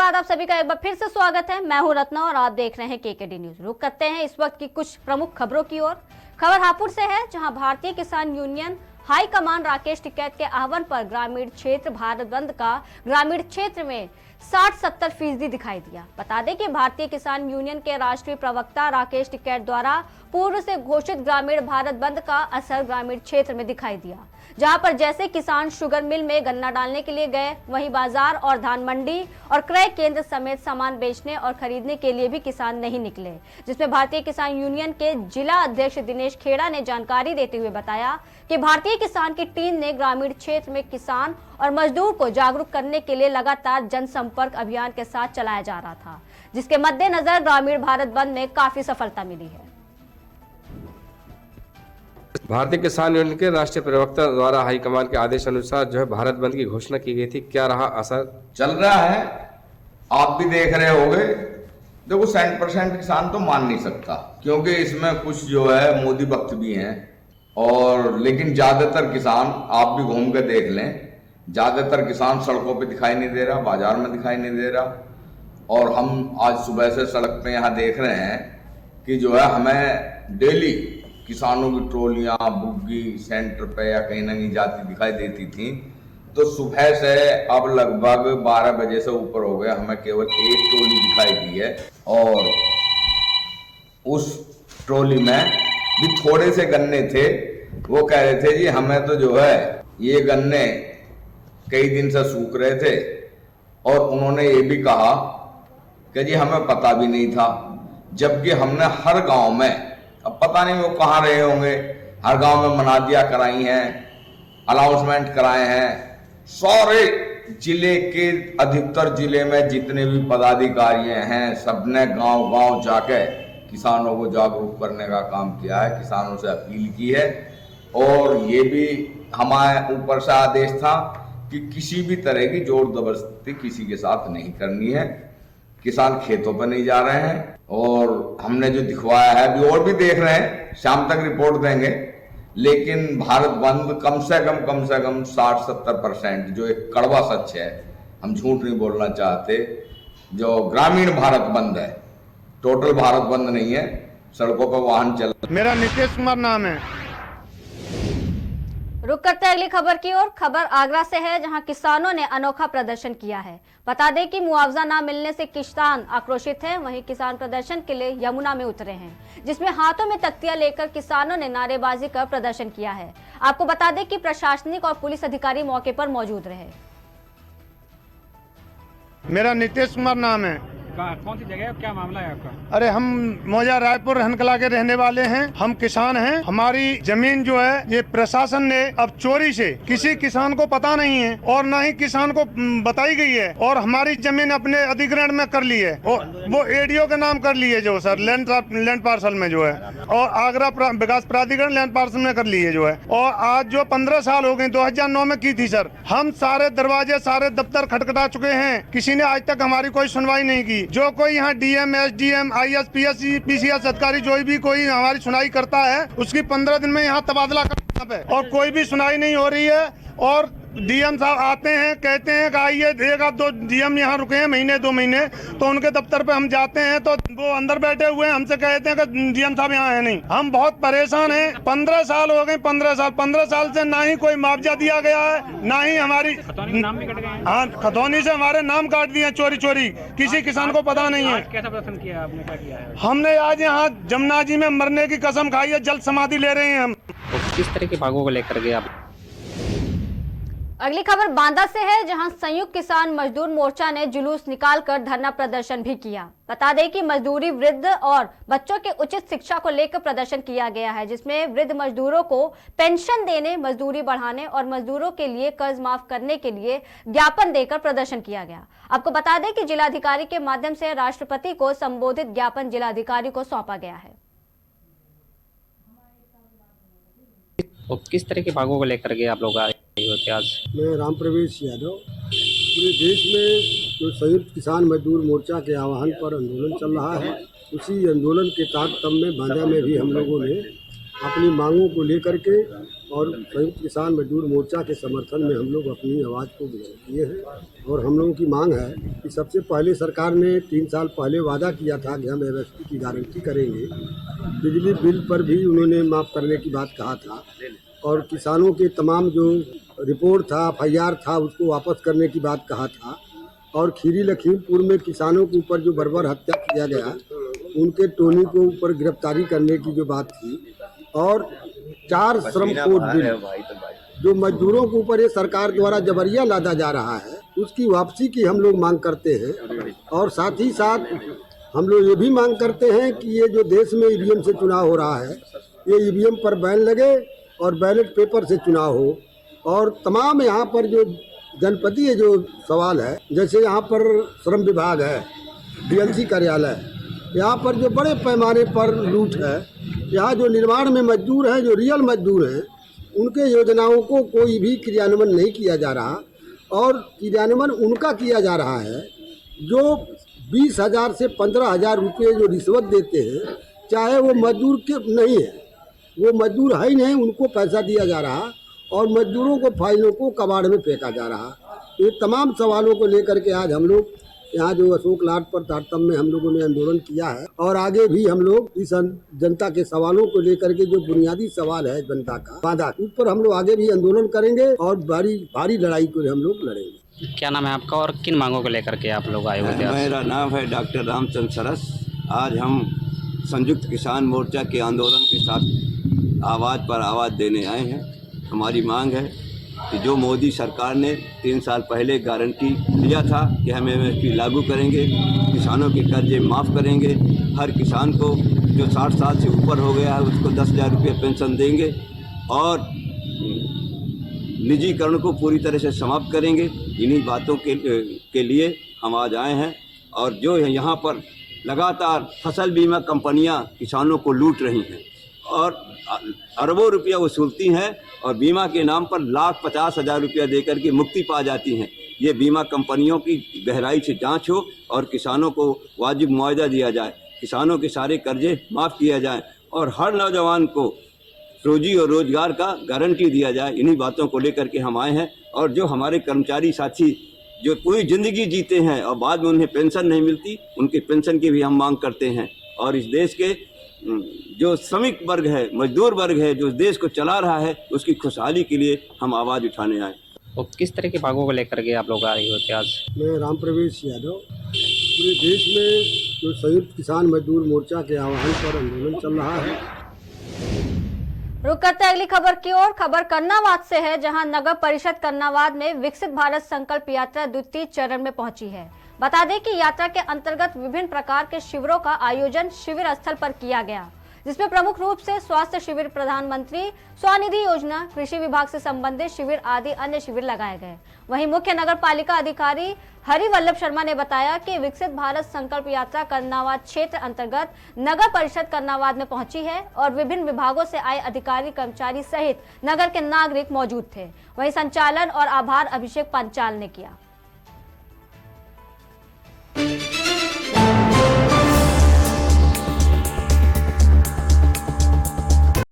बाद आप सभी का एक बार फिर से स्वागत है। मैं हूं रत्ना और आप देख रहे हैं केकेडी न्यूज। रुक करते हैं इस वक्त की कुछ प्रमुख खबरों की ओर। खबर हापुड़ से है, जहां भारतीय किसान union high command Rakesh Tikait के आह्वान पर ग्रामीण क्षेत्र भारत बंद का ग्रामीण क्षेत्र में 60-70% दिखाई दिया। बता दें कि भारतीय किसान यूनियन के राष्ट्रीय प्रवक्ता राकेश टिकैत द्वारा पूर्व से घोषित ग्रामीण भारत बंद का असर ग्रामीण क्षेत्र में दिखाई दिया, जहां पर जैसे किसान शुगर मिल में गन्ना डालने के लिए गए, वहीं बाजार और धान मंडी और क्रय केंद्र समेत सामान बेचने और खरीदने के लिए भी किसान नहीं निकले। जिसमें भारतीय किसान यूनियन के जिला अध्यक्ष दिनेश खेड़ा ने जानकारी देते हुए बताया कि भारतीय किसान की टीम ने ग्रामीण क्षेत्र में किसान और मजदूर को जागरूक करने के लिए लगातार जनसंपर्क अभियान के साथ चलाया जा रहा था, जिसके मद्देनजर ग्रामीण भारत बंद में काफी सफलता मिली है। भारतीय किसान यूनियन के राष्ट्रीय प्रवक्ता द्वारा हाईकमान के आदेश अनुसार जो है भारत बंद की घोषणा की गई थी, क्या रहा असर? चल रहा है, आप भी देख रहे होंगे। देखो 100% किसान तो मान नहीं सकता, क्योंकि इसमें कुछ जो है मोदी भक्त भी हैं, और लेकिन ज्यादातर किसान आप भी घूम के देख लें, ज्यादातर किसान सड़कों पे दिखाई नहीं दे रहा, बाजार में दिखाई नहीं दे रहा। और हम आज सुबह से सड़क पे यहाँ देख रहे हैं कि जो है हमें डेली किसानों की ट्रोलियां बुग्गी सेंटर पे या कहीं ना कहीं जाती दिखाई देती थी। तो सुबह से अब लगभग 12 बजे से ऊपर हो गया, हमें केवल एक ट्रोली दिखाई दी है, और उस ट्रोली में भी थोड़े से गन्ने थे। वो कह रहे थे जी हमें तो जो है ये गन्ने कई दिन से सूख रहे थे, और उन्होंने ये भी कहा कि जी हमें पता भी नहीं था, जबकि हमने हर गांव में, अब पता नहीं वो कहाँ रहे होंगे, हर गांव में मनादियाँ कराई हैं, अनाउंसमेंट कराए हैं। सारे जिले के अधिकतर जिले में जितने भी पदाधिकारी हैं, सबने गांव गांव जाके किसानों को जागरूक करने का काम किया है, किसानों से अपील की है। और ये भी हमारे ऊपर से आदेश था कि किसी भी तरह की जोर जबरदस्ती किसी के साथ नहीं करनी है। किसान खेतों पर नहीं जा रहे हैं, और हमने जो दिखवाया है अभी और भी देख रहे हैं, शाम तक रिपोर्ट देंगे। लेकिन भारत बंद कम से कम 60-70% जो एक कड़वा सच है, हम झूठ नहीं बोलना चाहते, जो ग्रामीण भारत बंद है, टोटल भारत बंद नहीं है, सड़कों पर वाहन चल। मेरा नीतीश कुमार नाम है। रुक करते हैं अगली खबर की ओर। खबर आगरा से है, जहां किसानों ने अनोखा प्रदर्शन किया है। बता दें कि मुआवजा न मिलने से किसान आक्रोशित हैं। वहीं किसान प्रदर्शन के लिए यमुना में उतरे हैं, जिसमें हाथों में तख्तियां लेकर किसानों ने नारेबाजी कर प्रदर्शन किया है। आपको बता दें कि प्रशासनिक और पुलिस अधिकारी मौके पर मौजूद रहे। मेरा नीतीश कुमार नाम है। कौन सी जगह है, क्या मामला है आपका? अरे हम मौजा रायपुर हनकला के रहने वाले हैं, हम किसान हैं। हमारी जमीन जो है ये प्रशासन ने अब चोरी से, किसी किसान को पता नहीं है और न ही किसान को बताई गई है, और हमारी जमीन अपने अधिग्रहण में कर ली है, और वो एडीओ के नाम कर ली है जो सर लैंड पार्सल में जो है, और आगरा विकास प्राधिकरण लैंड पार्सल में कर ली है जो है। और आज जो 15 साल हो गए, 2009 में की थी सर। हम सारे दरवाजे सारे दफ्तर खटखटा चुके हैं, किसी ने आज तक हमारी कोई सुनवाई नहीं की। जो कोई यहाँ DM SDM IAS PS PCS अधिकारी जो भी कोई हमारी सुनाई करता है, उसकी 15 दिन में यहाँ तबादला करना है, और कोई भी सुनाई नहीं हो रही है। और डीएम साहब आते हैं, कहते हैं कि आइए, एक आध दो डीएम यहाँ रुके हैं महीने 2 महीने, तो उनके दफ्तर पे हम जाते हैं तो वो अंदर बैठे हुए हैं, हमसे कहते हैं कि डीएम साहब यहाँ है नहीं। हम बहुत परेशान हैं। 15 साल हो गए, 15 साल से ना ही कोई मुआवजा दिया गया है, ना ही हमारी नाम भी कट गए हैं। हाँ, खतौनी से हमारे नाम काट दिए चोरी, किसी किसान को पता नहीं है। कैसा प्रदर्शन किया आपने, क्या किया है? हमने आज यहाँ जमुना जी में मरने की कसम खाई है, जल्द समाधि ले रहे हैं हम। किस तरह की मांगों को लेकर गए आप? अगली खबर बांदा से है, जहां संयुक्त किसान मजदूर मोर्चा ने जुलूस निकालकर धरना प्रदर्शन भी किया। बता दें कि मजदूरी, वृद्ध और बच्चों के उचित शिक्षा को लेकर प्रदर्शन किया गया है, जिसमें वृद्ध मजदूरों को पेंशन देने, मजदूरी बढ़ाने और मजदूरों के लिए कर्ज माफ करने के लिए ज्ञापन देकर प्रदर्शन किया गया। आपको बता दें कि जिलाधिकारी के माध्यम से राष्ट्रपति को संबोधित ज्ञापन जिलाधिकारी को सौंपा गया है। और किस तरह की मांगों को लेकर के आप लोग आए होते आज? मैं राम प्रवेश यादव। पूरे देश में जो संयुक्त किसान मजदूर मोर्चा के आह्वान पर आंदोलन चल रहा है, उसी आंदोलन के तहत में बांदा में भी हम लोगों ने अपनी मांगों को लेकर के और संयुक्त किसान मजदूर मोर्चा के समर्थन में हम लोग अपनी आवाज़ को बुलंद किए हैं। और हम लोगों की मांग है कि सबसे पहले सरकार ने 3 साल पहले वादा किया था कि हम एमएसपी की गारंटी करेंगे। बिजली बिल पर भी उन्होंने माफ़ करने की बात कहा था और किसानों के तमाम जो रिपोर्ट था, FIR था, उसको वापस करने की बात कहा था। और खीरी लखीमपुर में किसानों के ऊपर जो बर्बर हत्या किया गया, उनके टोनी को ऊपर गिरफ्तारी करने की जो बात थी, और 4 श्रम कोड बिल जो मजदूरों के ऊपर ये सरकार द्वारा जबरिया लादा जा रहा है, उसकी वापसी की हम लोग मांग करते हैं। और साथ ही साथ हम लोग ये भी मांग करते हैं कि ये जो देश में ईवीएम से चुनाव हो रहा है, ये ईवीएम पर बैन लगे और बैलेट पेपर से चुनाव हो। और तमाम यहाँ पर जो जनपदीय जो सवाल है, जैसे यहाँ पर श्रम विभाग है, DLC कार्यालय, यहाँ पर जो बड़े पैमाने पर लूट है, यहाँ जो निर्माण में मजदूर हैं, जो रियल मजदूर हैं, उनके योजनाओं को कोई भी क्रियान्वयन नहीं किया जा रहा। और क्रियान्वयन उनका किया जा रहा है जो 20,000 से 15,000 रुपये जो रिश्वत देते हैं, चाहे वो मजदूर के नहीं है, वो मजदूर है ही नहीं, उनको पैसा दिया जा रहा और मजदूरों को फाइलों को कबाड़ में फेंका जा रहा। ये तमाम सवालों को लेकर के आज हम लोग यहाँ जो अशोक लाट पर तारतम्य में हम लोगों ने आंदोलन किया है, और आगे भी हम लोग इस जनता के सवालों को लेकर के जो बुनियादी सवाल है जनता का वादा, उस पर हम लोग आगे भी आंदोलन करेंगे और भारी लड़ाई को हम लोग लड़ेंगे। क्या नाम है आपका और किन मांगों को लेकर के आप लोग आए हुए थे? मेरा नाम है डॉक्टर रामचंद्र सरस। आज हम संयुक्त किसान मोर्चा के आंदोलन के साथ आवाज़ देने आए हैं। हमारी मांग है कि जो मोदी सरकार ने 3 साल पहले गारंटी दिया था कि हम MSP लागू करेंगे, किसानों के कर्जे माफ़ करेंगे, हर किसान को जो 60 साल से ऊपर हो गया है उसको 10,000 रुपये पेंशन देंगे और निजीकरण को पूरी तरह से समाप्त करेंगे। इन्हीं बातों के लिए हम आज आए हैं। और जो यहाँ पर लगातार फसल बीमा कंपनियाँ किसानों को लूट रही हैं और अरबों रुपया वसूलती हैं और बीमा के नाम पर 1,50,000 रुपया देकर के मुक्ति पा जाती हैं, ये बीमा कंपनियों की गहराई से जांच हो और किसानों को वाजिब मुआवजा दिया जाए, किसानों के सारे कर्जे माफ़ किया जाए और हर नौजवान को रोजी और रोजगार का गारंटी दिया जाए। इन्हीं बातों को लेकर के हम आए हैं। और जो हमारे कर्मचारी साथी जो पूरी ज़िंदगी जीते हैं और बाद में उन्हें पेंशन नहीं मिलती, उनके पेंशन की भी हम मांग करते हैं। और इस देश के जो श्रमिक वर्ग है, मजदूर वर्ग है, जो देश को चला रहा है, उसकी खुशहाली के लिए हम आवाज़ उठाने आए। और किस तरह की मांगों को लेकर के आप लोग आए हुए थे आज? मैं राम प्रवेश यादव। पूरे देश में जो संयुक्त किसान मजदूर मोर्चा के आह्वान पर आंदोलन चल रहा है। रुक करते अगली खबर की ओर। खबर कर्नावाद से है, जहां नगर परिषद कर्नावाद में विकसित भारत संकल्प यात्रा द्वितीय चरण में पहुंची है। बता दें कि यात्रा के अंतर्गत विभिन्न प्रकार के शिविरों का आयोजन शिविर स्थल पर किया गया, जिसमें प्रमुख रूप से स्वास्थ्य शिविर, प्रधानमंत्री स्वनिधि योजना, कृषि विभाग से संबंधित शिविर आदि अन्य शिविर लगाए गए। वहीं मुख्य नगर पालिका अधिकारी हरिवल्लभ शर्मा ने बताया कि विकसित भारत संकल्प यात्रा कर्नावाद क्षेत्र अंतर्गत नगर परिषद कर्नावाद में पहुंची है और विभिन्न विभागों से आए अधिकारी, कर्मचारी सहित नगर के नागरिक मौजूद थे। वहीं संचालन और आभार अभिषेक पंचाल ने किया।